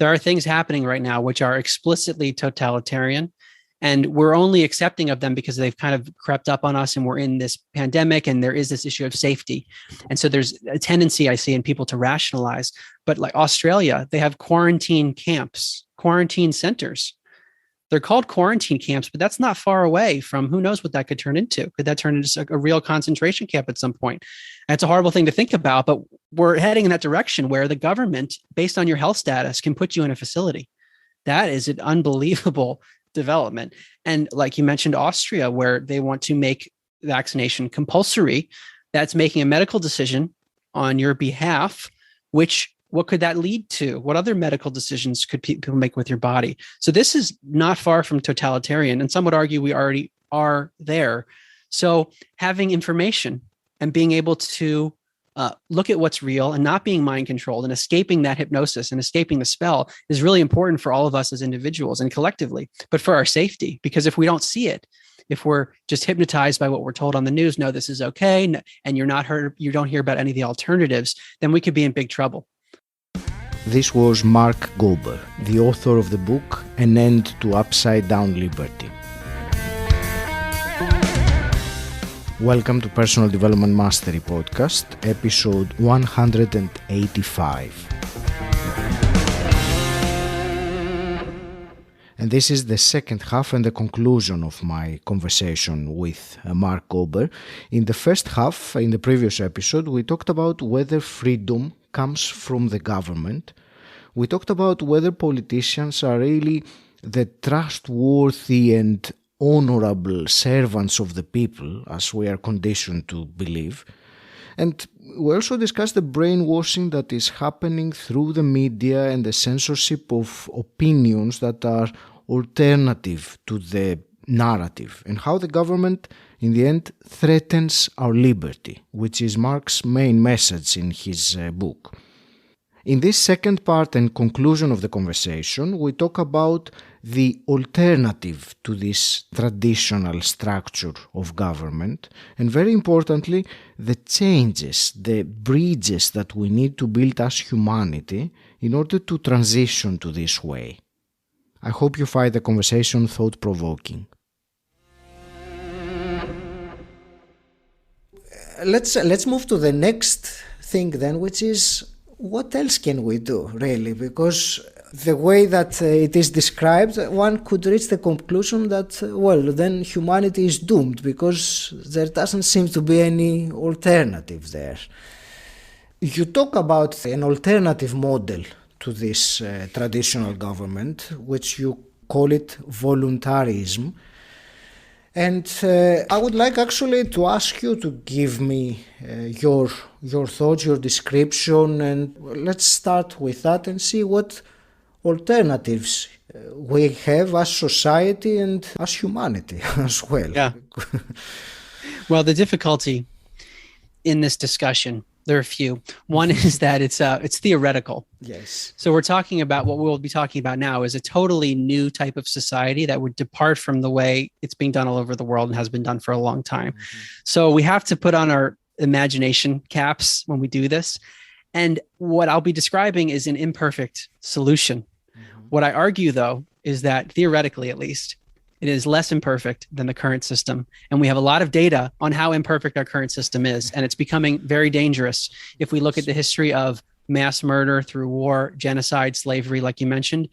There are things happening right now which are explicitly totalitarian, and we're only accepting of them because they've kind of crept up on us and we're in this pandemic and there is this issue of safety. And so there's a tendency I see in people to rationalize. But like Australia, they have quarantine camps, quarantine centers. They're called quarantine camps, but that's not far away from who knows what that could turn into. Could that turn into a real concentration camp at some point? And it's a horrible thing to think about, but we're heading in that direction where the government, based on your health status, can put you in a facility. That is an unbelievable development. And like you mentioned, Austria, where they want to make vaccination compulsory, that's making a medical decision on your behalf, what could that lead to? What other medical decisions could people make with your body? So this is not far from totalitarian, and some would argue we already are there. So having information and being able to look at what's real and not being mind controlled and escaping that hypnosis and escaping the spell is really important for all of us as individuals and collectively, but for our safety, because if we don't see it, if we're just hypnotized by what we're told on the news, no, this is okay, and you're not heard, you don't hear about any of the alternatives, then we could be in big trouble. This was Mark Gober, the author of the book An End to Upside Down Liberty. Welcome to Personal Development Mastery Podcast, episode 185. And this is the second half and the conclusion of my conversation with Mark Gober. In the first half, in the previous episode, we talked about whether freedom comes from the government. We talked about whether politicians are really the trustworthy and honorable servants of the people, as we are conditioned to believe. And we also discussed the brainwashing that is happening through the media and the censorship of opinions that are alternative to the narrative, and how the government, in the end, threatens our liberty, which is Mark's main message in his book. In this second part and conclusion of the conversation, we talk about the alternative to this traditional structure of government, and very importantly, the changes, the bridges that we need to build as humanity in order to transition to this way. I hope you find the conversation thought-provoking. Let's move to the next thing then, which is what else can we do, really? Because the way that it is described, one could reach the conclusion that, well, then humanity is doomed because there doesn't seem to be any alternative there. You talk about an alternative model to this traditional government, which you call it voluntarism. And I would like actually to ask you to give me your thoughts, your description, and let's start with that and see what alternatives we have as society and as humanity as well. Yeah. Well, the difficulty in this discussion, there are a few. One is that it's theoretical. Yes. So we're talking about what we'll be talking about now is a totally new type of society that would depart from the way it's being done all over the world and has been done for a long time. Mm-hmm. So we have to put on our imagination caps when we do this. And what I'll be describing is an imperfect solution. Mm-hmm. What I argue, though, is that theoretically, at least, it is less imperfect than the current system. And we have a lot of data on how imperfect our current system is. And it's becoming very dangerous. If we look at the history of mass murder through war, genocide, slavery, like you mentioned,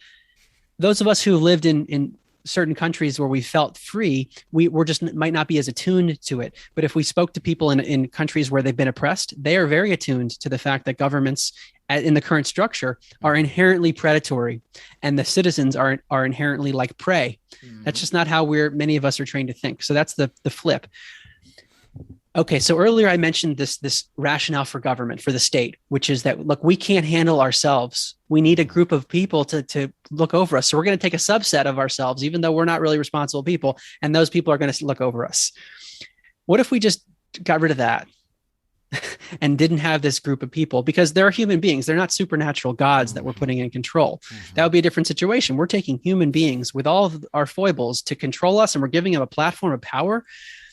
those of us who lived in certain countries where we felt free, we're just might not be as attuned to it. But if we spoke to people in countries where they've been oppressed, they are very attuned to the fact that governments in the current structure are inherently predatory and the citizens are inherently like prey. Mm-hmm. That's just not how many of us are trained to think. So that's the flip. Okay, so earlier I mentioned this rationale for government, for the state, which is that, look, we can't handle ourselves. We need a group of people to look over us. So we're going to take a subset of ourselves, even though we're not really responsible people, and those people are going to look over us. What if we just got rid of that and didn't have this group of people? Because they're human beings. They're not supernatural gods that we're putting in control. Mm-hmm. That would be a different situation. We're taking human beings with all of our foibles to control us, and we're giving them a platform of power.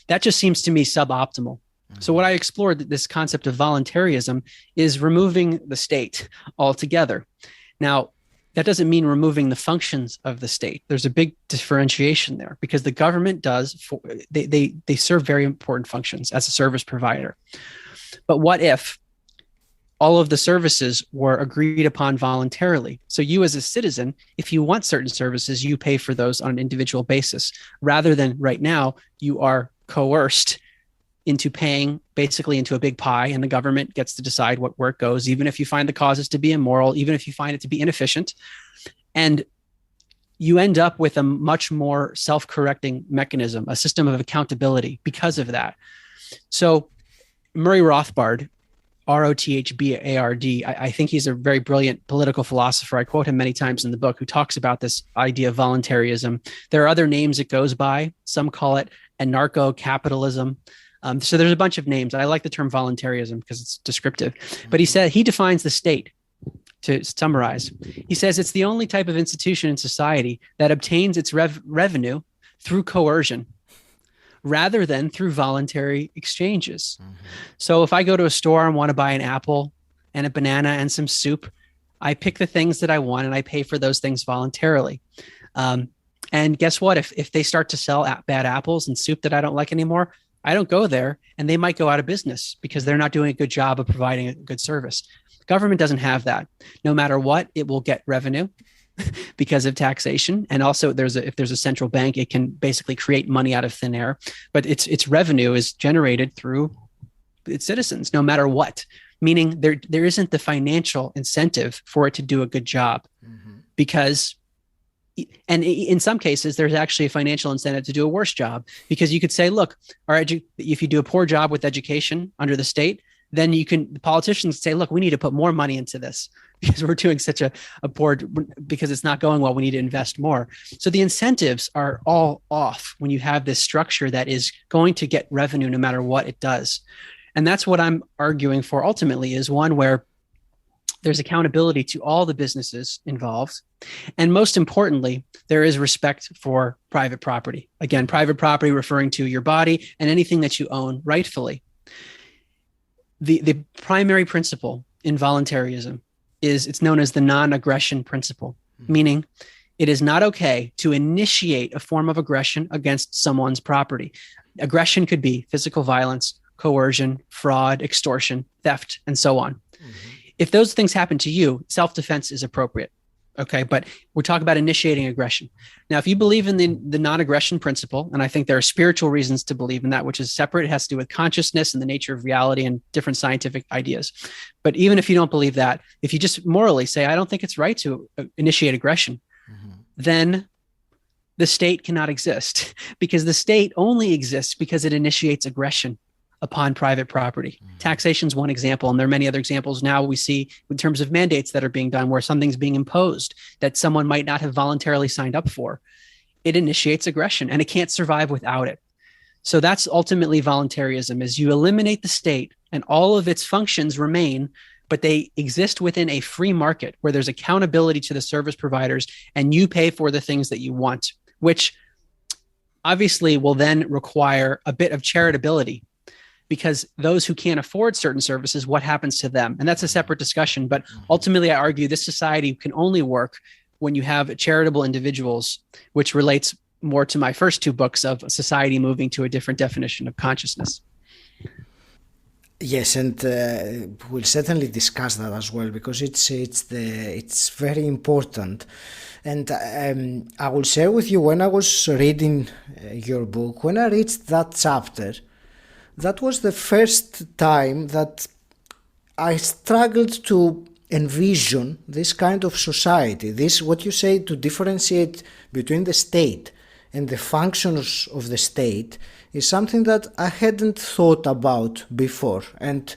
That just seems to me suboptimal. Mm-hmm. So what I explored, this concept of voluntarism, is removing the state altogether. Now, that doesn't mean removing the functions of the state. There's a big differentiation there because the government they serve very important functions as a service provider. But what if all of the services were agreed upon voluntarily? So you as a citizen, if you want certain services, you pay for those on an individual basis, rather than right now, you are coerced into paying basically into a big pie, and the government gets to decide where it goes, even if you find the causes to be immoral, even if you find it to be inefficient. And you end up with a much more self-correcting mechanism, a system of accountability because of that. So Murray Rothbard, Rothbard, I think he's a very brilliant political philosopher. I quote him many times in the book, who talks about this idea of voluntarism. There are other names it goes by. Some call it anarcho-capitalism. So there's a bunch of names. I like the term voluntarism because it's descriptive. But he defines the state, to summarize. He says it's the only type of institution in society that obtains its revenue through coercion rather than through voluntary exchanges. Mm-hmm. So if I go to a store and want to buy an apple and a banana and some soup, I pick the things that I want and I pay for those things voluntarily. And guess what? If they start to sell bad apples and soup that I don't like anymore, I don't go there, and they might go out of business because they're not doing a good job of providing a good service. Government doesn't have that. No matter what, it will get revenue because of taxation. And also if there's a central bank, it can basically create money out of thin air, but its revenue is generated through its citizens, no matter what, meaning there isn't the financial incentive for it to do a good job. Mm-hmm. Because, and in some cases, there's actually a financial incentive to do a worse job, because you could say, look, if you do a poor job with education under the state, then the politicians say, look, we need to put more money into this because we're doing such a poor, because it's not going well. We need to invest more. So the incentives are all off when you have this structure that is going to get revenue no matter what it does. And that's what I'm arguing for ultimately, is one where there's accountability to all the businesses involved. And most importantly, there is respect for private property. Again, private property referring to your body and anything that you own rightfully. The primary principle in voluntarism it's known as the non-aggression principle, meaning it is not okay to initiate a form of aggression against someone's property. Aggression could be physical violence, coercion, fraud, extortion, theft, and so on. Mm-hmm. If those things happen to you, self-defense is appropriate. Okay, but we're talking about initiating aggression. Now, if you believe in the non-aggression principle, and I think there are spiritual reasons to believe in that, which is separate, it has to do with consciousness and the nature of reality and different scientific ideas. But even if you don't believe that, if you just morally say, I don't think it's right to initiate aggression, mm-hmm. then the state cannot exist, because the state only exists because it initiates aggression upon private property. Mm-hmm. Taxation is one example, and there are many other examples now we see in terms of mandates that are being done where something's being imposed that someone might not have voluntarily signed up for. It initiates aggression, and it can't survive without it. So that's ultimately voluntarism, is you eliminate the state and all of its functions remain, but they exist within a free market where there's accountability to the service providers, and you pay for the things that you want, which obviously will then require a bit of charitability, because those who can't afford certain services, what happens to them? And that's a separate discussion. But ultimately, I argue this society can only work when you have charitable individuals, which relates more to my first two books of society moving to a different definition of consciousness. Yes, and we'll certainly discuss that as well, because it's very important. And I will share with you, when I was reading your book, when I reached that chapter, that was the first time that I struggled to envision this kind of society. This, what you say, to differentiate between the state and the functions of the state, is something that I hadn't thought about before. And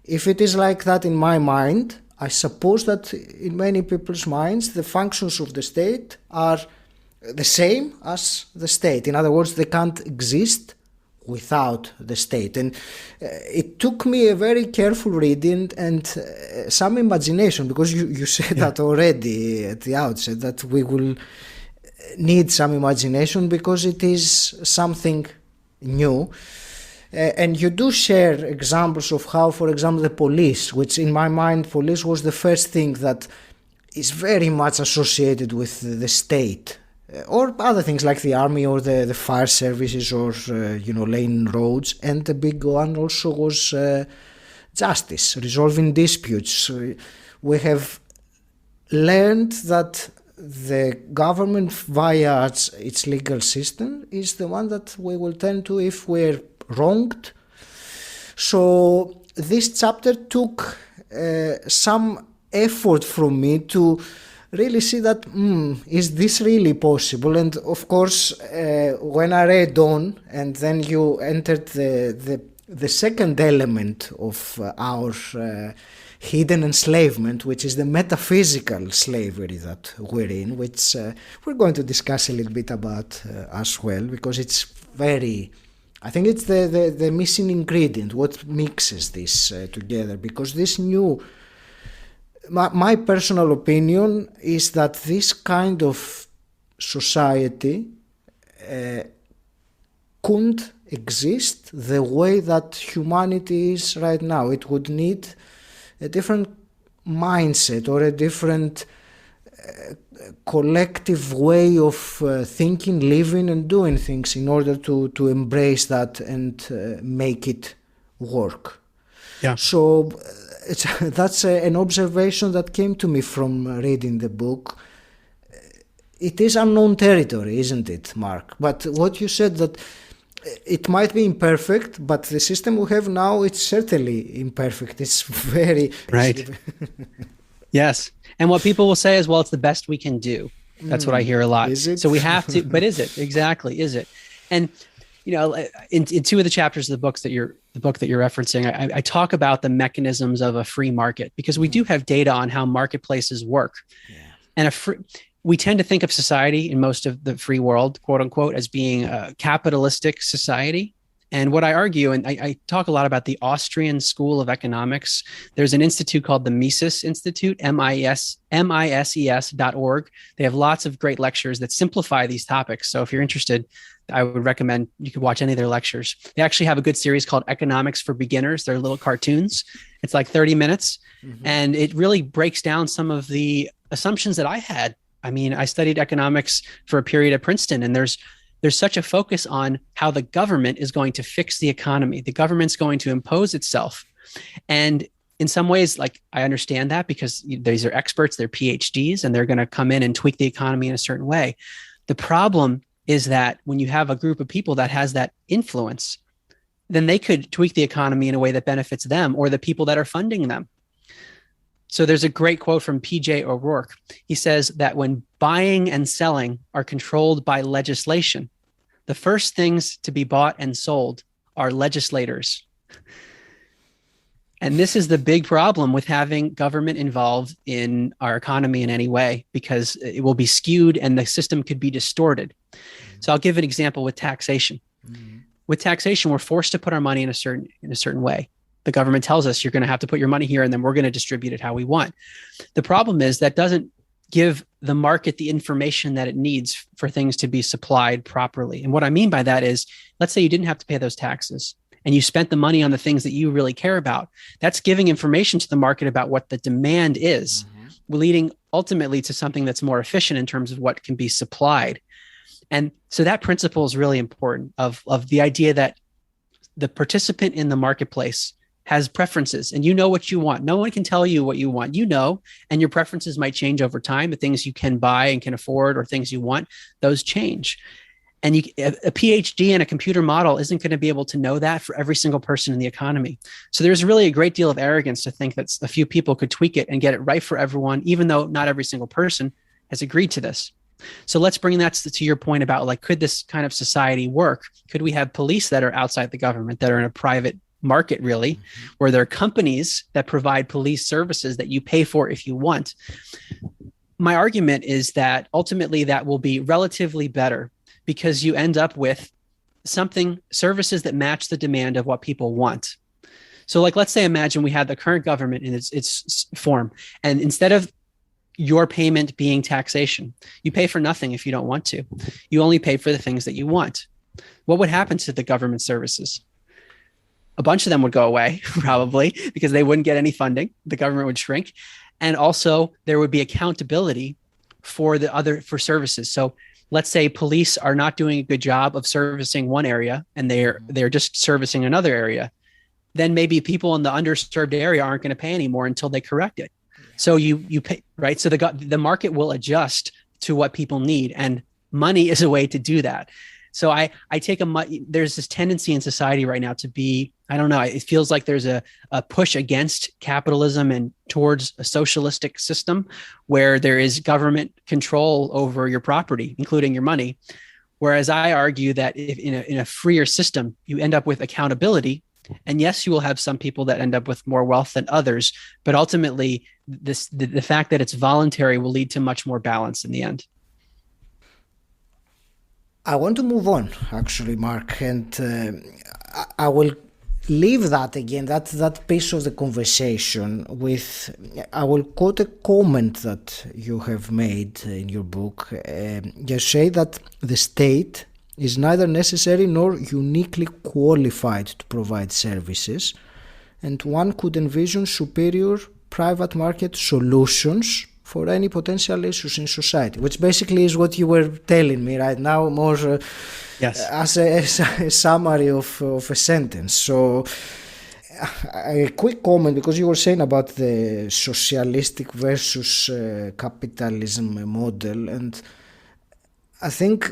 if it is like that in my mind, I suppose that in many people's minds, the functions of the state are the same as the state. In other words, they can't exist without the state. And it took me a very careful reading and some imagination, because you said that already at the outset, that we will need some imagination because it is something new. And you do share examples of how, for example, the police, which in my mind, police was the first thing that is very much associated with the state, or other things like the army or the fire services, or laying roads. And the big one also was justice, resolving disputes. We have learned that the government, via its legal system, is the one that we will turn to if we're wronged. So this chapter took some effort from me to really see that, is this really possible? And of course, when I read on, and then you entered the second element of our hidden enslavement, which is the metaphysical slavery that we're in, which we're going to discuss a little bit about as well, because it's I think it's the missing ingredient, what mixes this together. Because this my personal opinion is that this kind of society couldn't exist the way that humanity is right now. It would need a different mindset, or a different collective way of thinking, living and doing things in order to embrace that and make it work. Yeah. So that's an observation that came to me from reading the book. It is unknown territory, isn't it, Mark? But what you said, that it might be imperfect, but the system we have now, it's certainly imperfect. It's very... Right. Yes. And what people will say is, well, it's the best we can do. That's what I hear a lot. Is it? So we have to, but is it? Exactly. Is it? And, in two of the chapters of the book that you're referencing, I talk about the mechanisms of a free market, because we do have data on how marketplaces work. Yeah. And we tend to think of society in most of the free world, quote unquote, as being a capitalistic society. And what I argue, and I talk a lot about the Austrian School of Economics. There's an institute called the Mises Institute, MISES.org. They have lots of great lectures that simplify these topics. So if you're interested, I would recommend you could watch any of their lectures. They actually have a good series called Economics for Beginners. They're little cartoons. It's like 30 minutes. Mm-hmm. And it really breaks down some of the assumptions that I had. I mean, I studied economics for a period at Princeton, and there's such a focus on how the government is going to fix the economy. The government's going to impose itself. And in some ways, like, I understand that, because these are experts, they're PhDs, and they're going to come in and tweak the economy in a certain way. The problem is that when you have a group of people that has that influence, then they could tweak the economy in a way that benefits them or the people that are funding them. So there's a great quote from P.J. O'Rourke. He says that when buying and selling are controlled by legislation, the first things to be bought and sold are legislators. And this is the big problem with having government involved in our economy in any way, because it will be skewed and the system could be distorted. Mm-hmm. So I'll give an example with taxation. Mm-hmm. With taxation, we're forced to put our money in a certain way. The government tells us you're going to have to put your money here, and then we're going to distribute it how we want. The problem is that doesn't give the market the information that it needs for things to be supplied properly. And what I mean by that is, let's say you didn't have to pay those taxes and you spent the money on the things that you really care about. That's giving information to the market about what the demand is, leading ultimately to something that's more efficient in terms of what can be supplied. And so that principle is really important, of the idea that the participant in the marketplace has preferences, and you know what you want. No one can tell you what you want, and your preferences might change over time. The things you can buy and can afford, or things you want, those change. And a PhD in a computer model isn't going to be able to know that for every single person in the economy. So there's really a great deal of arrogance to think that a few people could tweak it and get it right for everyone, even though not every single person has agreed to this. So let's bring that to your point about, like, could this kind of society work? Could we have police that are outside the government, that are in a private market, really, where there are companies that provide police services that you pay for if you want? My argument is that ultimately that will be relatively better, because you end up with services that match the demand of what people want. So, like, let's say, imagine we had the current government in its form, and instead of your payment being taxation, you pay for nothing if you don't want to. You only pay for the things that you want. What would happen to the government services? A bunch of them would go away, probably, because they wouldn't get any funding. The government would shrink. And also there would be accountability for services. So let's say police are not doing a good job of servicing one area and they're just servicing another area. Then maybe people in the underserved area aren't going to pay anymore until they correct it. So you pay, right? So the market will adjust to what people need, and money is a way to do that. So I take there's this tendency in society right now to be, I don't know, it feels like there's a push against capitalism and towards a socialistic system where there is government control over your property, including your money. Whereas I argue that if in a freer system, you end up with accountability. And yes, you will have some people that end up with more wealth than others, but ultimately the fact that it's voluntary will lead to much more balance in the end. I want to move on, actually, Mark, and I will leave that again, that piece of the conversation with, I will quote a comment that you have made in your book. You say that the state is neither necessary nor uniquely qualified to provide services, and one could envision superior private market solutions for any potential issues in society, which basically is what you were telling me right now, more yes, as a summary of a sentence. So a quick comment, because you were saying about the socialistic versus capitalism model, and I think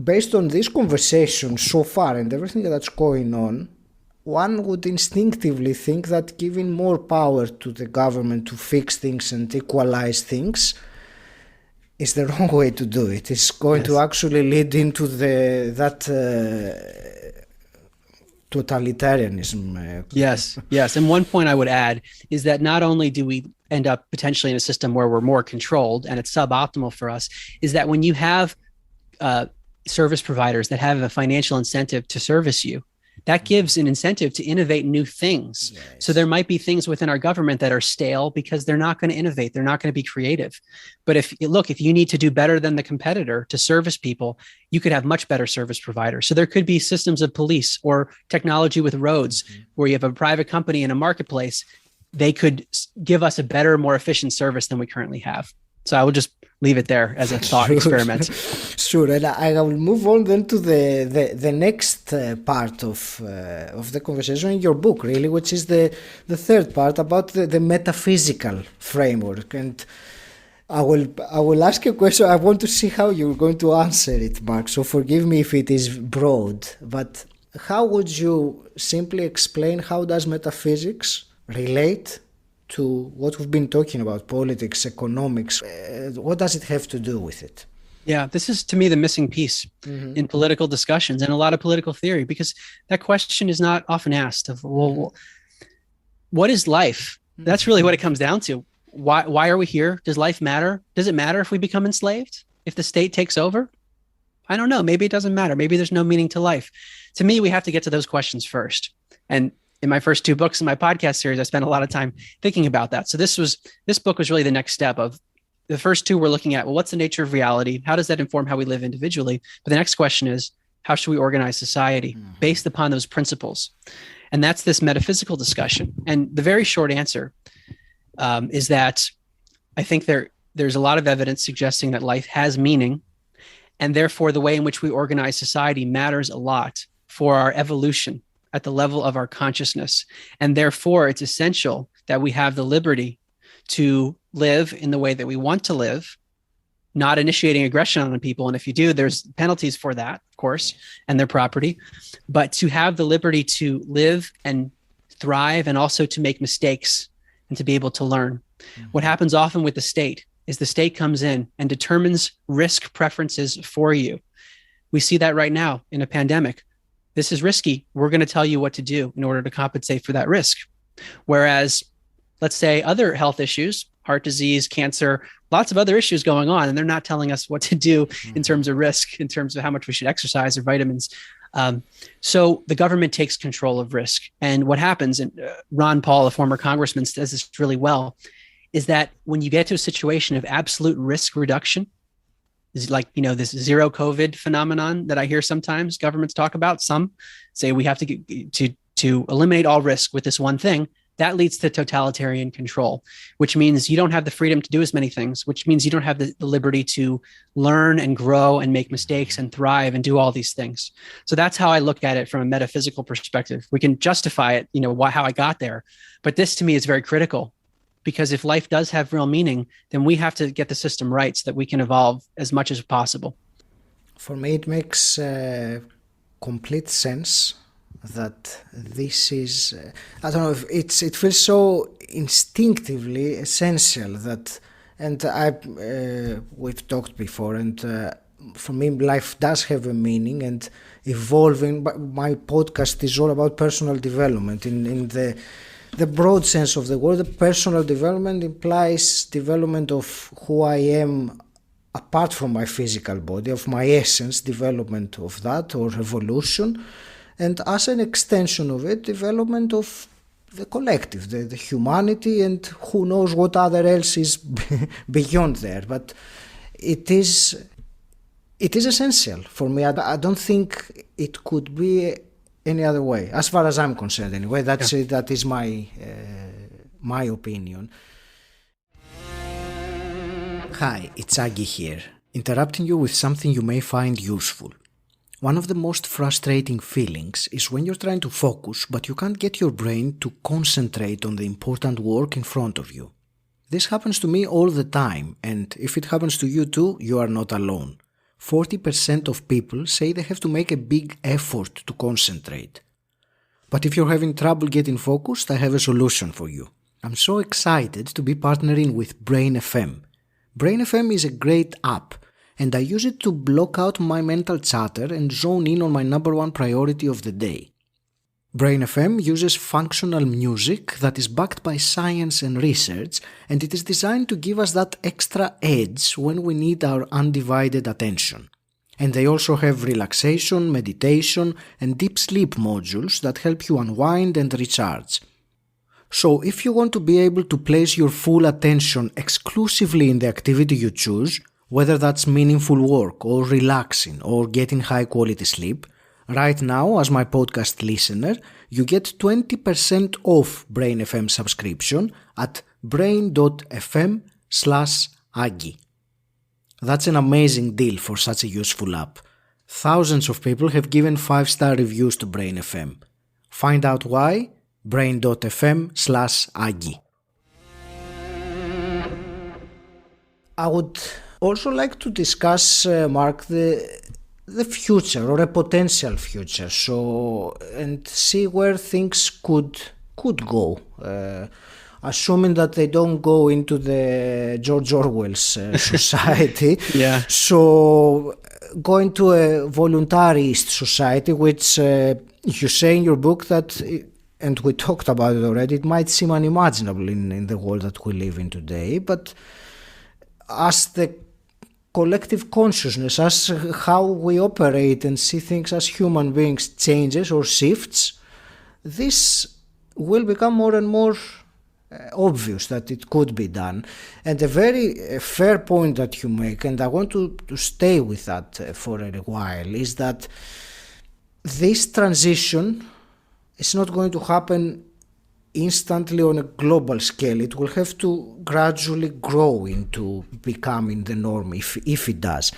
based on this conversation so far and everything that's going on, one would instinctively think that giving more power to the government to fix things and equalize things is the wrong way to do it. It's going to actually lead into that totalitarianism. Yes. And one point I would add is that not only do we end up potentially in a system where we're more controlled and it's suboptimal for us, is that when you have service providers that have a financial incentive to service you, that gives an incentive to innovate new things. Yes. So there might be things within our government that are stale because they're not going to innovate. They're not going to be creative. But if you need to do better than the competitor to service people, you could have much better service providers. So there could be systems of police or technology with roads where you have a private company in a marketplace. They could give us a better, more efficient service than we currently have. So I will just leave it there as a thought experiment. Sure, and I will move on then to the next part of the conversation in your book, really, which is the third part about the metaphysical framework. And I will ask you a question. I want to see how you're going to answer it, Mark. So forgive me if it is broad, but how would you simply explain how does metaphysics relate to what we've been talking about, politics, economics? What does it have to do with it? Yeah, this is to me the missing piece in political discussions and a lot of political theory, because that question is not often asked of, well, what is life? That's really what it comes down to. Why are we here? Does life matter? Does it matter if we become enslaved? If the state takes over? I don't know. Maybe it doesn't matter. Maybe there's no meaning to life. To me, we have to get to those questions first. And in my first two books in my podcast series, I spent a lot of time thinking about that. So this book was really the next step of the first two. We're looking at, well, what's the nature of reality? How does that inform how we live individually? But the next question is, how should we organize society based upon those principles? And that's this metaphysical discussion. And the very short answer is that I think there's a lot of evidence suggesting that life has meaning, and therefore the way in which we organize society matters a lot for our evolution at the level of our consciousness. And therefore, it's essential that we have the liberty to live in the way that we want to live, not initiating aggression on people. And if you do, there's penalties for that, of course, and their property. But to have the liberty to live and thrive, and also to make mistakes and to be able to learn. What happens often with the state is the state comes in and determines risk preferences for you. We see that right now in a pandemic. This is risky. We're going to tell you what to do in order to compensate for that risk. Whereas, let's say other health issues, heart disease, cancer, lots of other issues going on, and they're not telling us what to do in terms of risk, in terms of how much we should exercise or vitamins. So the government takes control of risk. And what happens, and Ron Paul, a former congressman, says this really well, is that when you get to a situation of absolute risk reduction, is like, this zero COVID phenomenon that I hear sometimes governments talk about. Some say we have to eliminate all risk with this one thing. that leads to totalitarian control, which means you don't have the freedom to do as many things, which means you don't have the liberty to learn and grow and make mistakes and thrive and do all these things. So that's how I look at it from a metaphysical perspective. We can justify it, how I got there. But this to me is very critical, because if life does have real meaning, then we have to get the system right so that we can evolve as much as possible. For me, it makes complete sense that this is, I don't know, if it feels so instinctively essential that, and we've talked before, and for me, life does have a meaning and evolving. But my podcast is all about personal development in the broad sense of the word. The personal development implies development of who I am apart from my physical body, of my essence, development of that, or evolution. And as an extension of it, development of the collective, the humanity, and who knows what other else is beyond there. But it is essential for me. I don't think it could be any other way, as far as I'm concerned anyway. That is my opinion. Hi, it's Aggie here, interrupting you with something you may find useful. One of the most frustrating feelings is when you're trying to focus, but you can't get your brain to concentrate on the important work in front of you. This happens to me all the time, and if it happens to you too, you are not alone. 40% of people say they have to make a big effort to concentrate. But if you're having trouble getting focused, I have a solution for you. I'm so excited to be partnering with Brain FM. Brain FM is a great app, and I use it to block out my mental chatter and zone in on my number one priority of the day. Brain FM uses functional music that is backed by science and research, and it is designed to give us that extra edge when we need our undivided attention. And they also have relaxation, meditation, and deep sleep modules that help you unwind and recharge. So if you want to be able to place your full attention exclusively in the activity you choose, whether that's meaningful work or relaxing or getting high quality sleep, right now as my podcast listener, you get 20% off Brain FM subscription at brain.fm/Aggie. That's an amazing deal for such a useful app. Thousands of people have given 5-star reviews to Brain FM. Find out why? brain.fm/Aggie. I would also like to discuss, Mark, the future or a potential future, and see where things could go, assuming that they don't go into the George Orwell's society. Yeah. So going to a voluntarist society, which you say in your book that, and we talked about it already, it might seem unimaginable in the world that we live in today, but as the collective consciousness, as how we operate and see things as human beings changes or shifts, this will become more and more obvious that it could be done. And a very fair point that you make, and I want to stay with that for a while, is that this transition is not going to happen instantly on a global scale. It will have to gradually grow into becoming the norm if it does.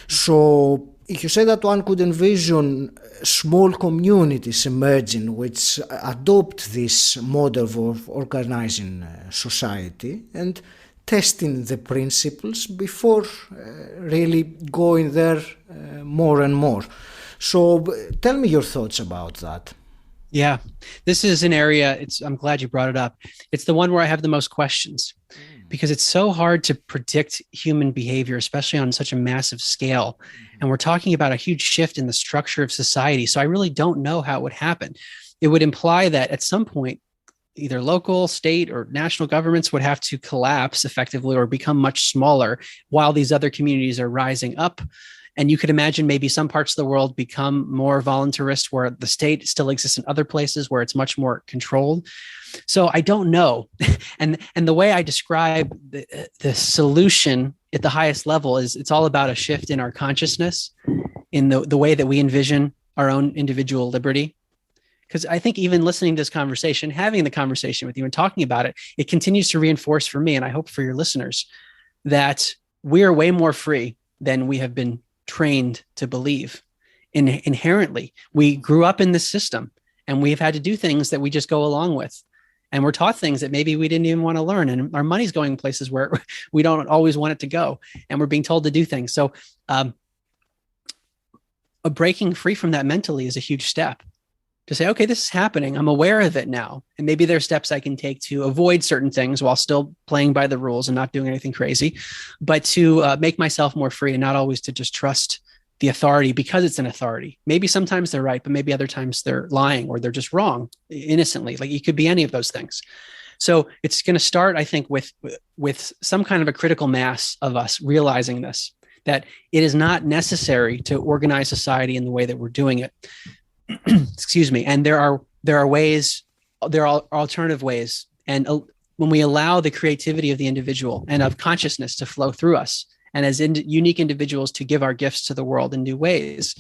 So you say that one could envision small communities emerging which adopt this model of organizing society and testing the principles before really going there more and more. So tell me your thoughts about that. Yeah, this is an area, I'm glad you brought it up. It's the one where I have the most questions because it's so hard to predict human behavior, especially on such a massive scale. And we're talking about a huge shift in the structure of society. So I really don't know how it would happen. It would imply that at some point, either local, state, or national governments would have to collapse effectively or become much smaller while these other communities are rising up. And you could imagine maybe some parts of the world become more voluntarist, where the state still exists in other places where it's much more controlled. So I don't know. And the way I describe the solution at the highest level is it's all about a shift in our consciousness, in the way that we envision our own individual liberty. because I think even listening to this conversation, having the conversation with you and talking about it, it continues to reinforce for me, and I hope for your listeners, that we are way more free than we have been trained to believe. Inherently, we grew up in this system, and we've had to do things that we just go along with. And we're taught things that maybe we didn't even want to learn. And our money's going places where we don't always want it to go. And we're being told to do things. So a breaking free from that mentally is a huge step. To say, okay, this is happening. I'm aware of it now. And maybe there are steps I can take to avoid certain things while still playing by the rules and not doing anything crazy, but to make myself more free and not always to just trust the authority because it's an authority. Maybe sometimes they're right, but maybe other times they're lying or they're just wrong innocently. Like it could be any of those things. So it's going to start, I think, with some kind of a critical mass of us realizing this, that it is not necessary to organize society in the way that we're doing it. Excuse me. And there are ways, there are alternative ways. And when we allow the creativity of the individual and of consciousness to flow through us, and as unique individuals to give our gifts to the world in new ways,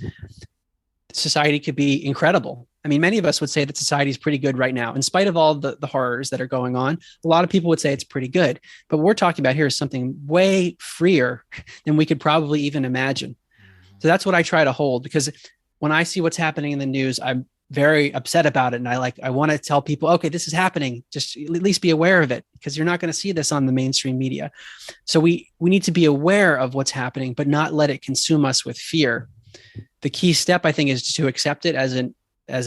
society could be incredible. I mean, many of us would say that society is pretty good right now. In spite of all the horrors that are going on, a lot of people would say it's pretty good. But what we're talking about here is something way freer than we could probably even imagine. So that's what I try to hold, because when I see what's happening in the news, I'm very upset about it. And I want to tell people, okay, this is happening. Just at least be aware of it, because you're not going to see this on the mainstream media. So we need to be aware of what's happening, but not let it consume us with fear. The key step, I think, is to accept it as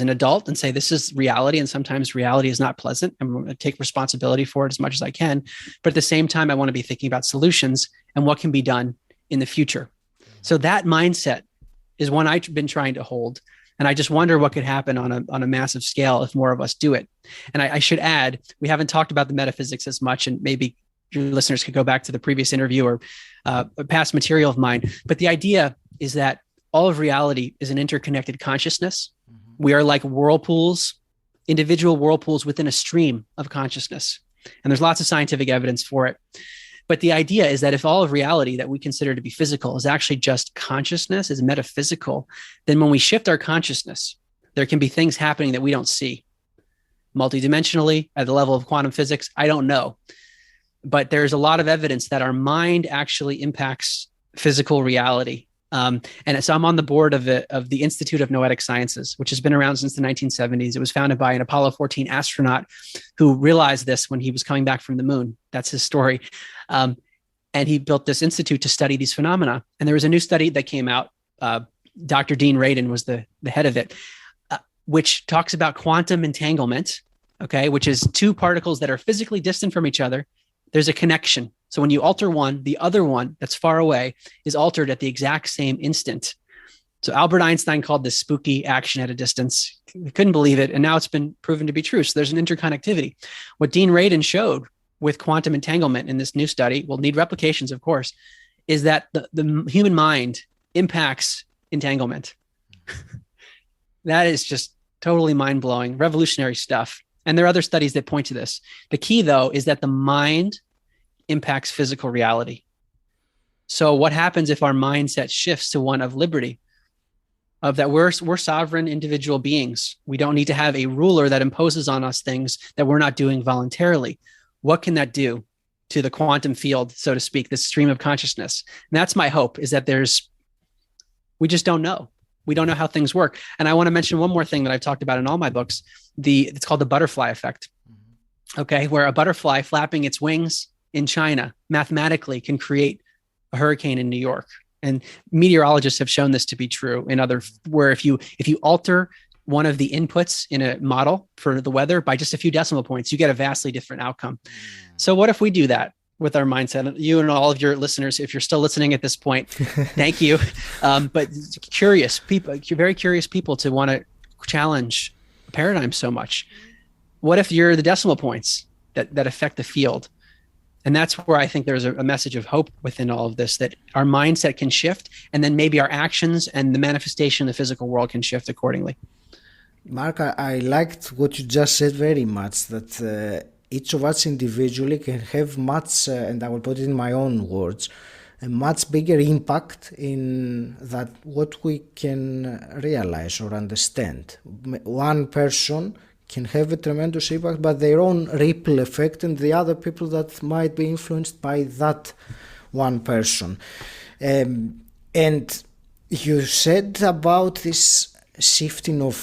an adult and say, this is reality. And sometimes reality is not pleasant. I'm going to take responsibility for it as much as I can. But at the same time, I want to be thinking about solutions and what can be done in the future. So that mindset is one I've been trying to hold. And I just wonder what could happen on a massive scale if more of us do it. And I should add, we haven't talked about the metaphysics as much, and maybe your listeners could go back to the previous interview or past material of mine. But the idea is that all of reality is an interconnected consciousness. Mm-hmm. We are like whirlpools, individual whirlpools within a stream of consciousness. And there's lots of scientific evidence for it. But the idea is that if all of reality that we consider to be physical is actually just consciousness, is metaphysical, then when we shift our consciousness, there can be things happening that we don't see. Multidimensionally, at the level of quantum physics, I don't know. But there's a lot of evidence that our mind actually impacts physical reality. And so I'm on the board of the Institute of Noetic Sciences, which has been around since the 1970s. It was founded by an Apollo 14 astronaut who realized this when he was coming back from the moon. That's his story. And he built this institute to study these phenomena. And there was a new study that came out. Dr. Dean Radin was the head of it, which talks about quantum entanglement, okay, which is two particles that are physically distant from each other. There's a connection. So when you alter one, the other one that's far away is altered at the exact same instant. So Albert Einstein called this spooky action at a distance. We couldn't believe it. And now it's been proven to be true. So there's an interconnectivity. What Dean Radin showed with quantum entanglement in this new study, will need replications, of course, is that the human mind impacts entanglement. That is just totally mind-blowing, revolutionary stuff. And there are other studies that point to this. The key, though, is that the mind impacts physical reality. So what happens if our mindset shifts to one of liberty, of that we're sovereign individual beings? We don't need to have a ruler that imposes on us things that we're not doing voluntarily. What can that do to the quantum field, so to speak, this stream of consciousness? And that's my hope, is that we just don't know. We don't know how things work. And I want to mention one more thing that I've talked about in all my books. It's called the butterfly effect. Okay, where a butterfly flapping its wings in China mathematically can create a hurricane in New York. And meteorologists have shown this to be true where if you alter one of the inputs in a model for the weather by just a few decimal points, you get a vastly different outcome. So what if we do that with our mindset? You and all of your listeners, if you're still listening at this point, thank you. But curious people, very curious people to want to challenge paradigm so much. What if you're the decimal points that affect the field? And that's where I think there's a message of hope within all of this, that our mindset can shift, and then maybe our actions and the manifestation in the physical world can shift accordingly. Mark, I liked what you just said very much, that each of us individually can have much, and I will put it in my own words, a much bigger impact in that what we can realize or understand. One person can have a tremendous impact by their own ripple effect, and the other people that might be influenced by that one person. And you said about this shifting of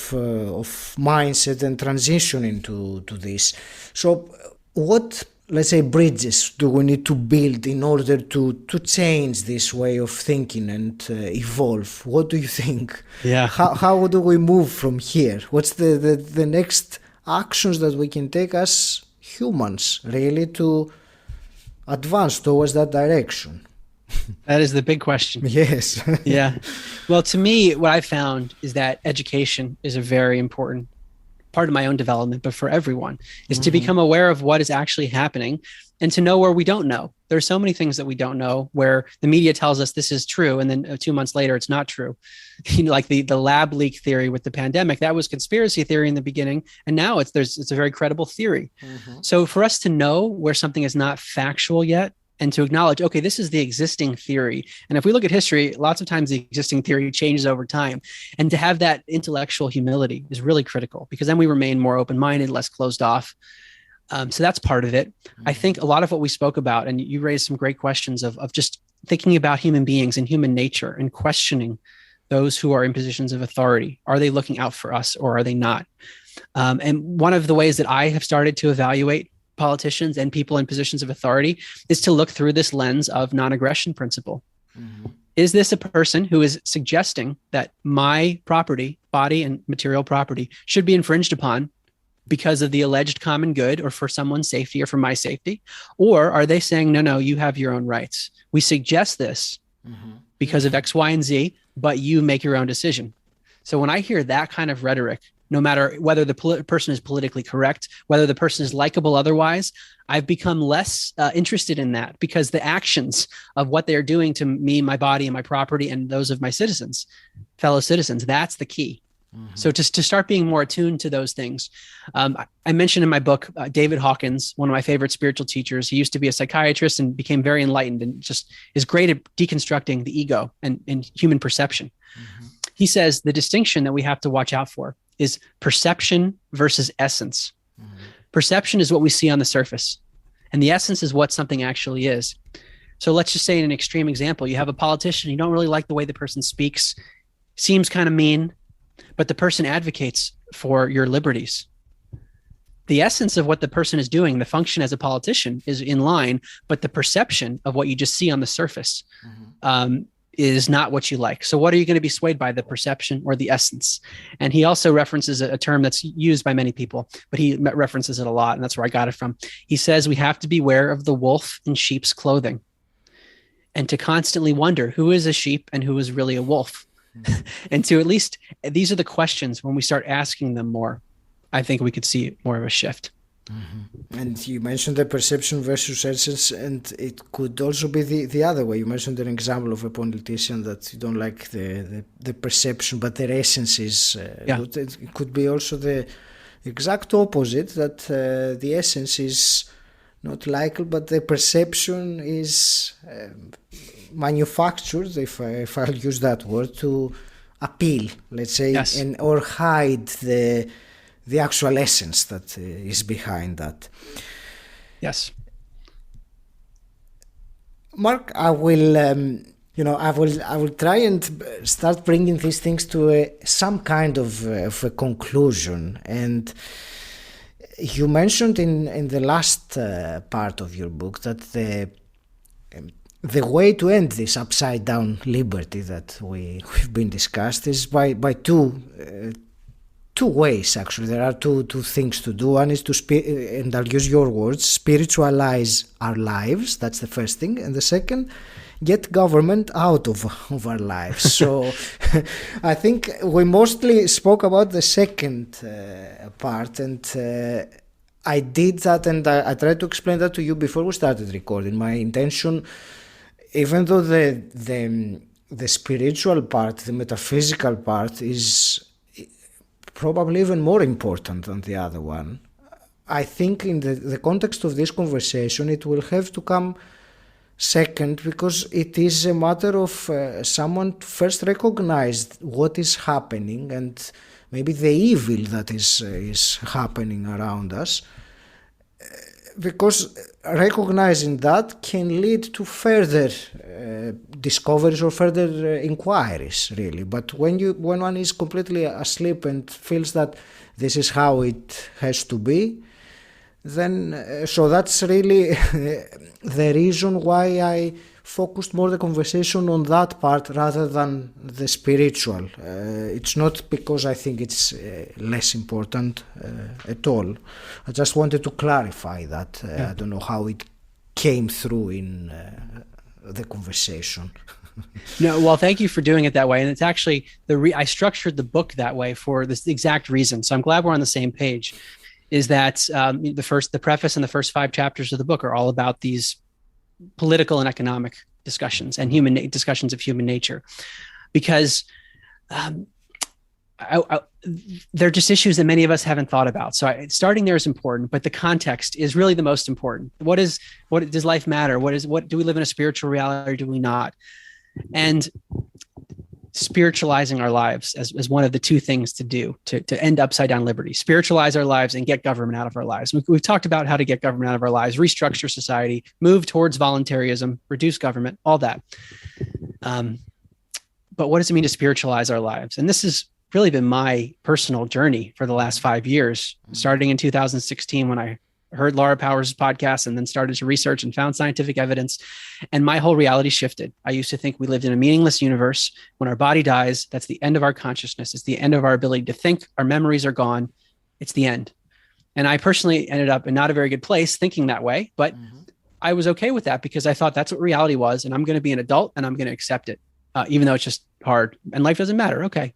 mindset and transitioning to this. So what, let's say, bridges do we need to build in order to change this way of thinking and evolve? What do you think? Yeah. How do we move from here? What's the next actions that we can take as humans, really, to advance towards that direction? That is the big question. Yes. Yeah. Well, to me, what I found is that education is a very important part of my own development, but for everyone, is to become aware of what is actually happening and to know where we don't know. There are so many things that we don't know, where the media tells us this is true, and then 2 months later, it's not true. Like the lab leak theory with the pandemic, that was conspiracy theory in the beginning, and now it's a very credible theory. So for us to know where something is not factual yet, and to acknowledge, okay, this is the existing theory. And if we look at history, lots of times the existing theory changes over time. And to have that intellectual humility is really critical, because then we remain more open-minded, less closed off. So that's part of it. I think a lot of what we spoke about, and you raised some great questions of just thinking about human beings and human nature and questioning those who are in positions of authority. Are they looking out for us, or are they not? And one of the ways that I have started to evaluate politicians and people in positions of authority is to look through this lens of non-aggression principle. Is this a person who is suggesting that my property, body and material property, should be infringed upon because of the alleged common good, or for someone's safety, or for my safety? Or are they saying, no, you have your own rights. We suggest this because of X, Y, and Z, but you make your own decision. So when I hear that kind of rhetoric, no matter whether the person is politically correct, whether the person is likable otherwise, I've become less interested in that, because the actions of what they're doing to me, my body, and my property, and those of my citizens, fellow citizens, that's the key. So just to start being more attuned to those things. I mentioned in my book, David Hawkins, one of my favorite spiritual teachers. He used to be a psychiatrist and became very enlightened, and just is great at deconstructing the ego and human perception. He says the distinction that we have to watch out for is perception versus essence. Perception is what we see on the surface, and the essence is what something actually is. So let's just say, in an extreme example, you have a politician, you don't really like the way the person speaks, seems kind of mean, but the person advocates for your liberties. The essence of what the person is doing, the function as a politician, is in line, but the perception of what you just see on the surface is not what you like. So what are you going to be swayed by, the perception or the essence? And he also references a term that's used by many people, but he references it a lot, and that's where I got it from. He says we have to beware of the wolf in sheep's clothing, and to constantly wonder who is a sheep and who is really a wolf. And to at least, these are the questions, when we start asking them more, I think we could see more of a shift. And you mentioned the perception versus essence, and it could also be the other way. You mentioned an example of a politician that you don't like the perception, but their essence is good. It could be also the exact opposite, that the essence is not likable, but the perception is manufactured, if I'll use that word, to appeal, let's say, and or hide the actual essence that is behind that. Yes. Mark, I will try and start bringing these things to some kind of a conclusion. And you mentioned in the last part of your book that the way to end this upside down liberty that we've been discussed is by two ways. Actually, there are two things to do. One is to and I'll use your words, spiritualize our lives. That's the first thing. And the second, get government out of our lives. So I think we mostly spoke about the second part, and I did that, and I tried to explain that to you before we started recording. My intention, even though the spiritual part, the metaphysical part, is probably even more important than the other one, I think in the context of this conversation, it will have to come Second, because it is a matter of someone first recognized what is happening and maybe the evil that is happening around us, because recognizing that can lead to further discoveries or further inquiries, really. But when one is completely asleep and feels that this is how it has to be, then so that's really the reason why I focused more the conversation on that part rather than the spiritual. It's not because I think it's less important at all. I just wanted to clarify that. I don't know how it came through in the conversation. No, well, thank you for doing it that way. And it's actually I structured the book that way for this exact reason. So I'm glad we're on the same page. Is that the preface and the first 5 chapters of the book are all about these political and economic discussions and discussions of human nature, because they're just issues that many of us haven't thought about. So starting there is important, but the context is really the most important. What does life matter? What do we live in a spiritual reality or do we not? And spiritualizing our lives as one of the 2 things to do to end upside down liberty: spiritualize our lives and get government out of our lives. We've talked about how to get government out of our lives, restructure society, move towards voluntarism, reduce government, all that. But what does it mean to spiritualize our lives? And this has really been my personal journey for the last 5 years, starting in 2016 when I heard Laura Powers' podcast and then started to research and found scientific evidence. And my whole reality shifted. I used to think we lived in a meaningless universe. When our body dies, that's the end of our consciousness. It's the end of our ability to think. Our memories are gone. It's the end. And I personally ended up in not a very good place thinking that way, but I was okay with that because I thought that's what reality was. And I'm going to be an adult and I'm going to accept it, even though it's just hard and life doesn't matter. Okay.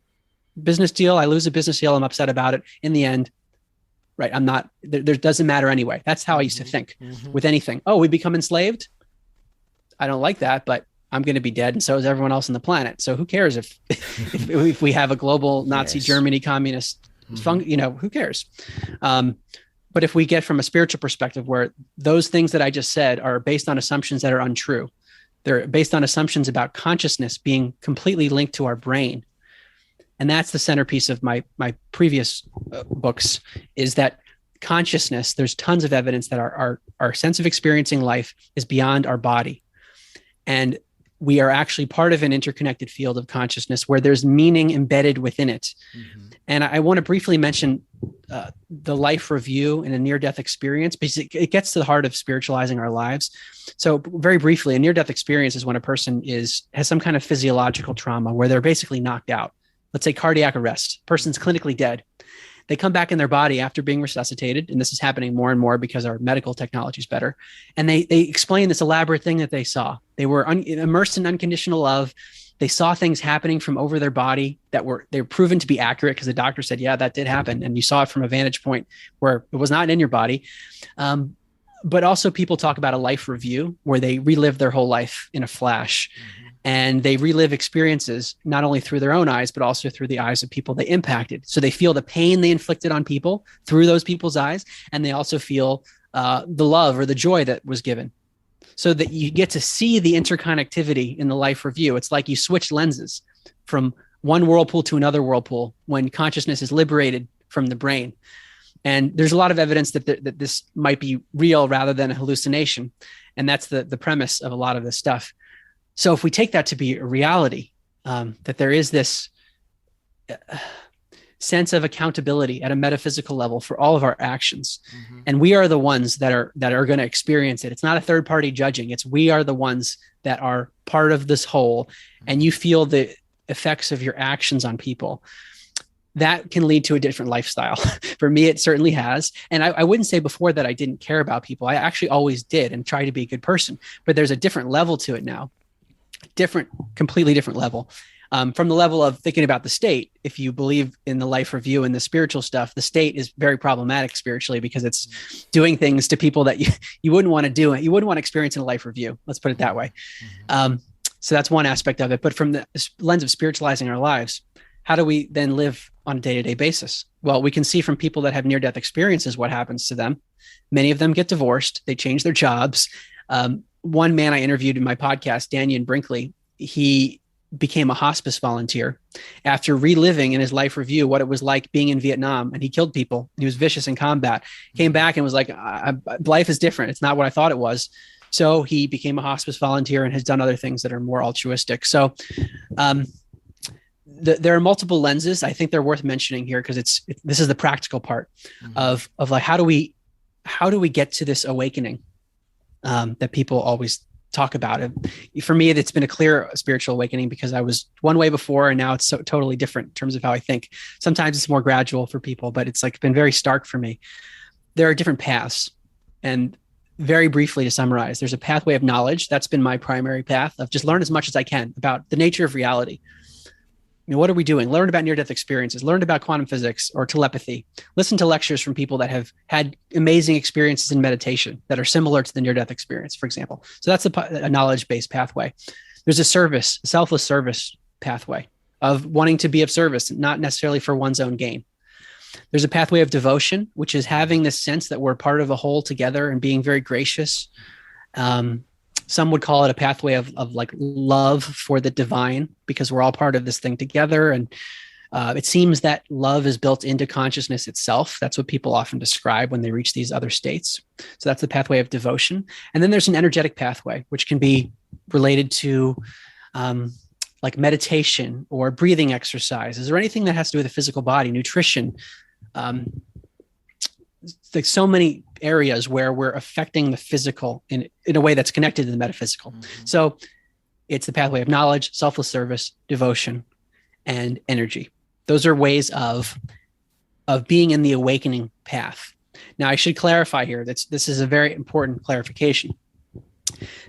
Business deal. I lose a business deal. I'm upset about it. In the end, right. I'm not, there doesn't matter anyway. That's how I used to think with anything. Oh, we become enslaved. I don't like that, but I'm going to be dead. And so is everyone else on the planet. So who cares if we have a global Nazi Germany communist, who cares? But if we get from a spiritual perspective where those things that I just said are based on assumptions that are untrue, they're based on assumptions about consciousness being completely linked to our brain. And that's the centerpiece of my previous books, is that consciousness, there's tons of evidence that our sense of experiencing life is beyond our body. And we are actually part of an interconnected field of consciousness where there's meaning embedded within it. And I want to briefly mention the life review in a near-death experience, because it gets to the heart of spiritualizing our lives. So very briefly, a near-death experience is when a person has some kind of physiological trauma where they're basically knocked out. Let's say cardiac arrest, person's clinically dead. They come back in their body after being resuscitated. And this is happening more and more because our medical technology is better. And they explain this elaborate thing that they saw. They were immersed in unconditional love. They saw things happening from over their body they were proven to be accurate because the doctor said, yeah, that did happen. And you saw it from a vantage point where it was not in your body. But also people talk about a life review where they relive their whole life in a flash. And they relive experiences not only through their own eyes, but also through the eyes of people they impacted. So they feel the pain they inflicted on people through those people's eyes. And they also feel the love or the joy that was given, so that you get to see the interconnectivity in the life review. It's like you switch lenses from one whirlpool to another whirlpool when consciousness is liberated from the brain. And there's a lot of evidence that this might be real rather than a hallucination. And that's the premise of a lot of this stuff. So if we take that to be a reality, that there is this sense of accountability at a metaphysical level for all of our actions, and we are the ones that are going to experience it. It's not a third party judging. We are the ones that are part of this whole, and you feel the effects of your actions on people. That can lead to a different lifestyle. For me, it certainly has. And I wouldn't say before that I didn't care about people. I actually always did and tried to be a good person, but there's a different level to it now. Completely different level. From the level of thinking about the state. If you believe in the life review and the spiritual stuff, the state is very problematic spiritually because it's doing things to people that you wouldn't want to do. You wouldn't want to experience in a life review. Let's put it that way. So that's one aspect of it. But from the lens of spiritualizing our lives, how do we then live on a day-to-day basis? Well, we can see from people that have near-death experiences what happens to them. Many of them get divorced. They change their jobs. one man I interviewed in my podcast, Daniel Brinkley, he became a hospice volunteer after reliving in his life review what it was like being in Vietnam, and he killed people. He was vicious in combat, came back and was like, life is different. It's not what I thought it was. So he became a hospice volunteer and has done other things that are more altruistic. So there are multiple lenses. I think they're worth mentioning here because this is the practical part of like, how do we get to this awakening that people always talk about it. For me, it's been a clear spiritual awakening because I was one way before and now it's so totally different in terms of how I think. Sometimes it's more gradual for people, but it's like been very stark for me. There are different paths, and very briefly to summarize, there's a pathway of knowledge. That's been my primary path of just learn as much as I can about the nature of reality. What are we doing? Learn about near-death experiences, learn about quantum physics or telepathy, listen to lectures from people that have had amazing experiences in meditation that are similar to the near-death experience, for example. So that's a knowledge-based pathway. There's a selfless service pathway of wanting to be of service, not necessarily for one's own gain. There's a pathway of devotion, which is having this sense that we're part of a whole together and being very gracious. Some would call it a pathway of like love for the divine, because we're all part of this thing together. And it seems that love is built into consciousness itself. That's what people often describe when they reach these other states. So that's the pathway of devotion. And then there's an energetic pathway, which can be related to like meditation or breathing exercises or anything that has to do with the physical body, nutrition. Like so many areas where we're affecting the physical in a way that's connected to the metaphysical. So it's the pathway of knowledge, selfless service, devotion, and energy. Those are ways of being in the awakening path. Now, I should clarify here that this is a very important clarification,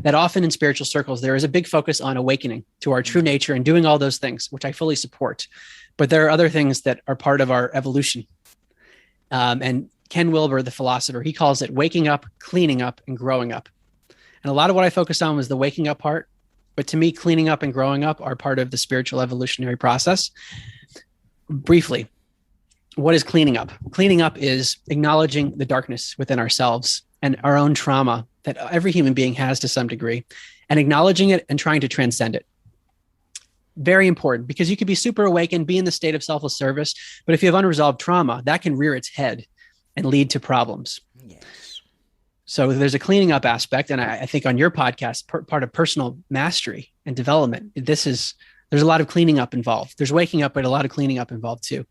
that often in spiritual circles, there is a big focus on awakening to our true nature and doing all those things, which I fully support. But there are other things that are part of our evolution. And Ken Wilber, the philosopher, he calls it waking up, cleaning up, and growing up. And a lot of what I focused on was the waking up part. But to me, cleaning up and growing up are part of the spiritual evolutionary process. Briefly, what is cleaning up? Cleaning up is acknowledging the darkness within ourselves and our own trauma that every human being has to some degree, and acknowledging it and trying to transcend it. Very important, because you could be super awakened, be in the state of selfless service, but if you have unresolved trauma, that can rear its head and lead to problems. Yes. So there's a cleaning up aspect. And I think on your podcast, part of personal mastery and development, there's a lot of cleaning up involved. There's waking up, but a lot of cleaning up involved too.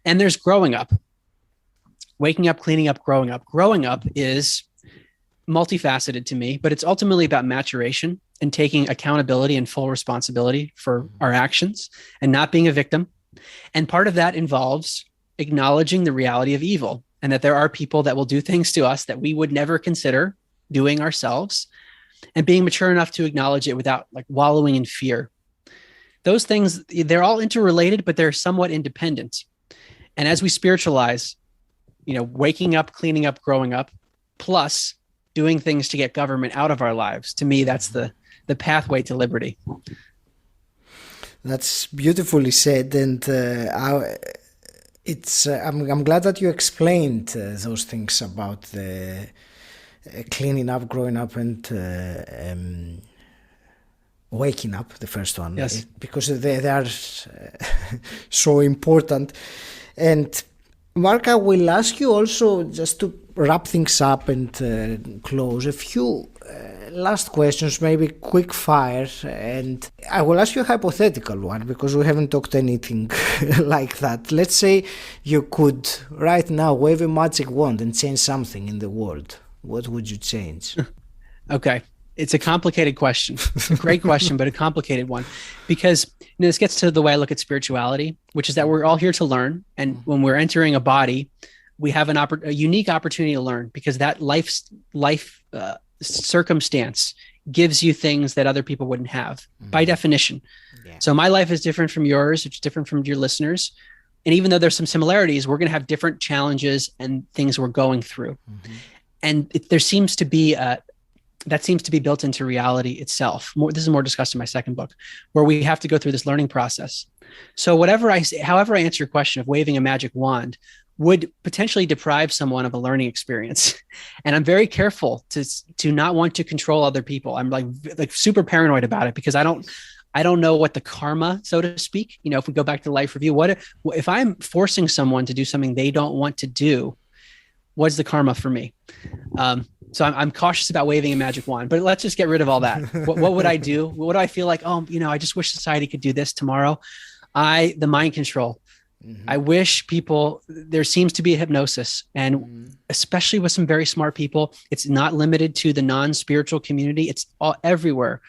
And there's growing up. Waking up, cleaning up, growing up. Growing up is multifaceted to me, but it's ultimately about maturation and taking accountability and full responsibility for our actions and not being a victim. And part of that involves acknowledging the reality of evil, and that there are people that will do things to us that we would never consider doing ourselves, and being mature enough to acknowledge it without like wallowing in fear. Those things, they're all interrelated, but they're somewhat independent. And as we spiritualize, waking up, cleaning up, growing up, plus doing things to get government out of our lives, to me, that's the pathway to liberty. That's beautifully said. And I'm glad that you explained those things about the cleaning up, growing up, and waking up, the first one. Yes. Because they are so important. And Mark, I will ask you also, just to wrap things up and close, a few last questions, maybe quick fire. And I will ask you a hypothetical one, because we haven't talked anything like that. Let's say you could right now wave a magic wand and change something in the world. What would you change? Okay. It's a complicated question. It's a great question, but a complicated one, because this gets to the way I look at spirituality, which is that we're all here to learn. And when we're entering a body, we have a unique opportunity to learn, because that life circumstance gives you things that other people wouldn't have by definition. Yeah. So my life is different from yours. It's different from your listeners. And even though there's some similarities, we're going to have different challenges and things we're going through. And there seems to be that seems to be built into reality itself. This is more discussed in my second book, where we have to go through this learning process. So however I answer your question of waving a magic wand, would potentially deprive someone of a learning experience. And I'm very careful to not want to control other people. I'm like super paranoid about it because I don't know what the karma, so to speak, if we go back to life review, what if I'm forcing someone to do something they don't want to do? What's the karma for me? So I'm cautious about waving a magic wand, but let's just get rid of all that. What would I do? What do I feel like? I just wish society could do this tomorrow. The mind control. Mm-hmm. I wish people, there seems to be a hypnosis, and especially with some very smart people, it's not limited to the non-spiritual community. It's all everywhere,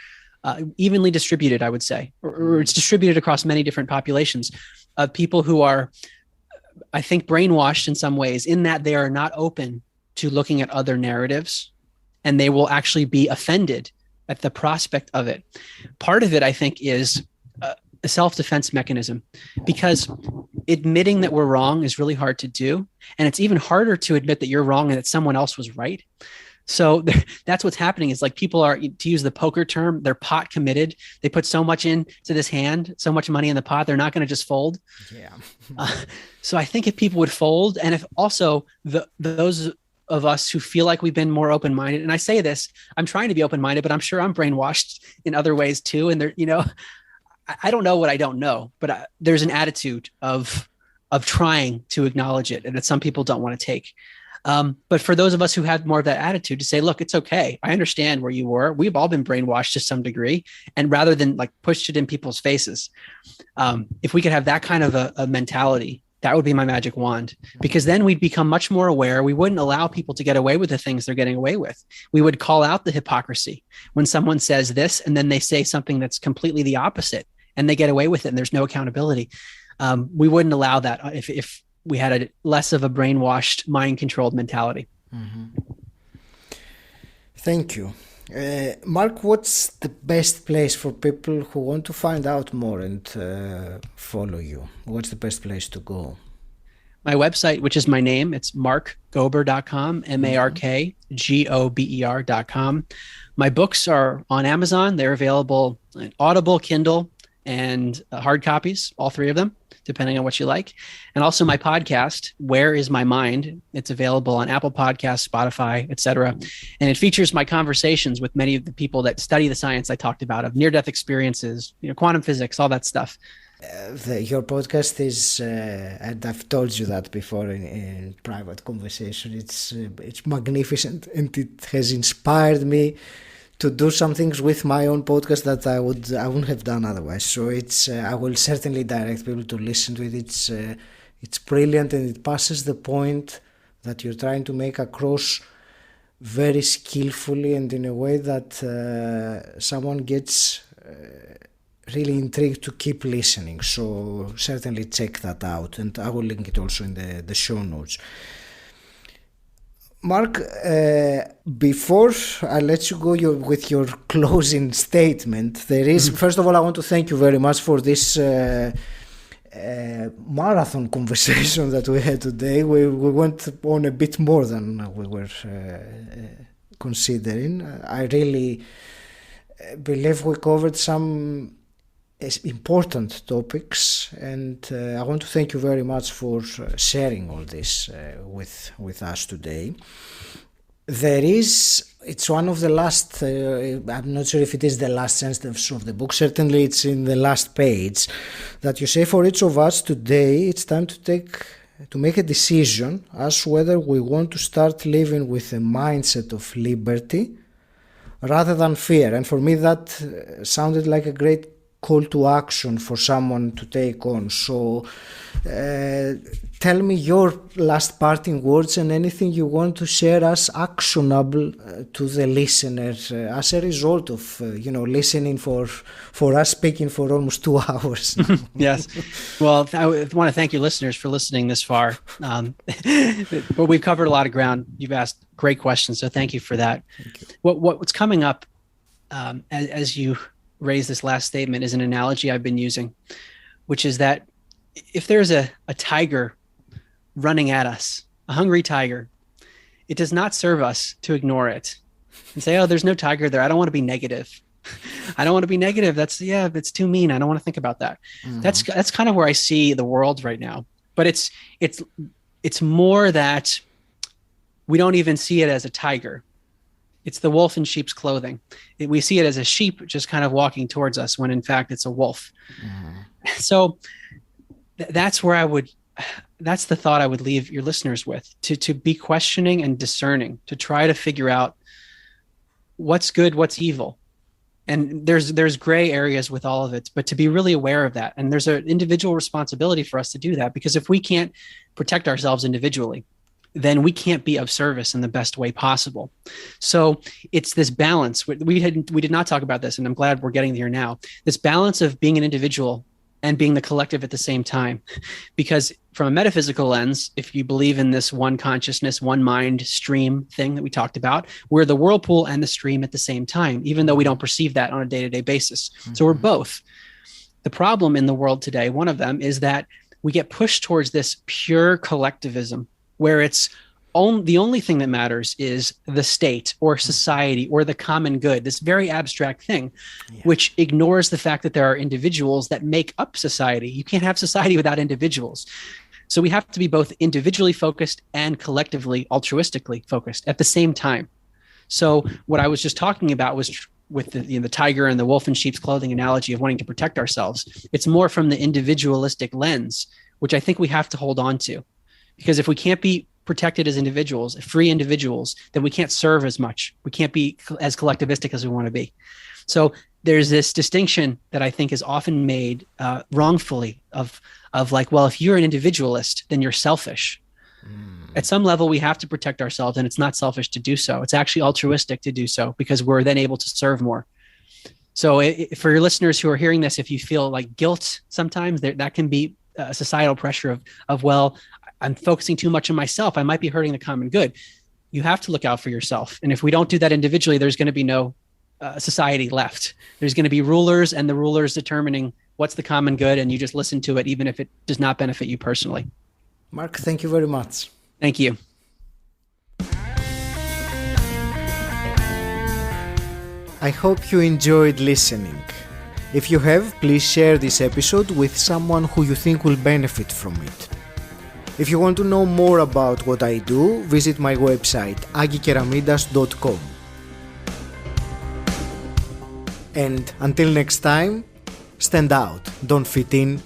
evenly distributed, I would say, or it's distributed across many different populations of people who are, I think, brainwashed in some ways, in that they are not open to looking at other narratives, and they will actually be offended at the prospect of it. Part of it, I think, is a self-defense mechanism, because admitting that we're wrong is really hard to do. And it's even harder to admit that you're wrong and that someone else was right. So that's what's happening, is like people are, to use the poker term, they're pot committed. They put so much into this hand, so much money in the pot, they're not going to just fold. Yeah. So I think if people would fold, and if also those of us who feel like we've been more open-minded, and I say this, I'm trying to be open-minded, but I'm sure I'm brainwashed in other ways too. And I don't know what I don't know, but there's an attitude of trying to acknowledge it, and that some people don't want to take. But for those of us who have more of that attitude, to say, look, it's okay. I understand where you were. We've all been brainwashed to some degree. And rather than like push it in people's faces, if we could have that kind of a mentality, that would be my magic wand, because then we'd become much more aware. We wouldn't allow people to get away with the things they're getting away with. We would call out the hypocrisy when someone says this, and then they say something that's completely the opposite, and they get away with it, and there's no accountability. We wouldn't allow that if we had a less of a brainwashed, mind-controlled mentality. Mm-hmm. Thank you. Mark, what's the best place for people who want to find out more and follow you? What's the best place to go? My website, which is my name, it's markgober.com, markgober.com. My books are on Amazon. They're available in Audible, Kindle, and hard copies, all three of them, depending on what you like. And also my podcast, Where is My Mind? It's available on Apple Podcasts, Spotify, etc. And it features my conversations with many of the people that study the science I talked about, of near-death experiences, quantum physics, all that stuff. Your podcast is, and I've told you that before in private conversation, it's magnificent, and it has inspired me to do some things with my own podcast that I wouldn't have done otherwise. So I will certainly direct people to listen to it. It's brilliant, and it passes the point that you're trying to make across very skillfully, and in a way that someone gets really intrigued to keep listening. So certainly check that out, and I will link it also in the show notes. Mark, before I let you go with your closing statement, first of all, I want to thank you very much for this marathon conversation that we had today. We went on a bit more than we were considering. I really believe we covered some important topics, and I want to thank you very much for sharing all this with us today. It's one of the last, I'm not sure if it is the last sentence of the book, certainly it's in the last page, that you say, for each of us today, it's time to make a decision as whether we want to start living with a mindset of liberty rather than fear. And for me that sounded like a great call to action for someone to take on. So tell me your last parting words and anything you want to share as actionable to the listener as a result of listening for us speaking for almost 2 hours now. Yes. Well, I want to thank you listeners for listening this far. But we've covered a lot of ground. You've asked great questions, so thank you for that. Thank you. What's coming up as you raise this last statement is an analogy I've been using, which is that if there's a tiger running at us, a hungry tiger, it does not serve us to ignore it and say, oh, there's no tiger there. I don't want to be negative. I don't want to be negative. That's too mean. I don't want to think about that. Mm-hmm. That's kind of where I see the world right now. But it's it's more that we don't even see it as a tiger. It's the wolf in sheep's clothing. We see it as a sheep just kind of walking towards us when in fact it's a wolf. So that's the thought I would leave your listeners with, to be questioning and discerning, to try to figure out what's good, what's evil. And there's gray areas with all of it, but to be really aware of that. And there's an individual responsibility for us to do that, because if we can't protect ourselves individually, then we can't be of service in the best way possible. So it's this balance. We did not talk about this, and I'm glad we're getting here now. This balance of being an individual and being the collective at the same time. Because from a metaphysical lens, if you believe in this one consciousness, one mind stream thing that we talked about, we're the whirlpool and the stream at the same time, even though we don't perceive that on a day-to-day basis. So we're both. The problem in the world today, one of them, is that we get pushed towards this pure collectivism, where it's the only thing that matters is the state or society or the common good, this very abstract thing, which ignores the fact that there are individuals that make up society. You can't have society without individuals. So we have to be both individually focused and collectively altruistically focused at the same time. So what I was just talking about was with the tiger and the wolf in sheep's clothing analogy of wanting to protect ourselves. It's more from the individualistic lens, which I think we have to hold on to. Because if we can't be protected as individuals, free individuals, then we can't serve as much. We can't be as collectivistic as we want to be. So there's this distinction that I think is often made wrongfully of like, well, if you're an individualist, then you're selfish. At some level, we have to protect ourselves, and it's not selfish to do so. It's actually altruistic to do so, because we're then able to serve more. So for your listeners who are hearing this, if you feel like guilt sometimes, that can be a societal pressure of, well, I'm focusing too much on myself, I might be hurting the common good. You have to look out for yourself. And if we don't do that individually, there's going to be no society left. There's going to be rulers, and the rulers determining what's the common good, and you just listen to it, even if it does not benefit you personally. Mark, thank you very much. Thank you. I hope you enjoyed listening. If you have, please share this episode with someone who you think will benefit from it. If you want to know more about what I do, visit my website agikeramidas.com. And until next time, stand out, don't fit in,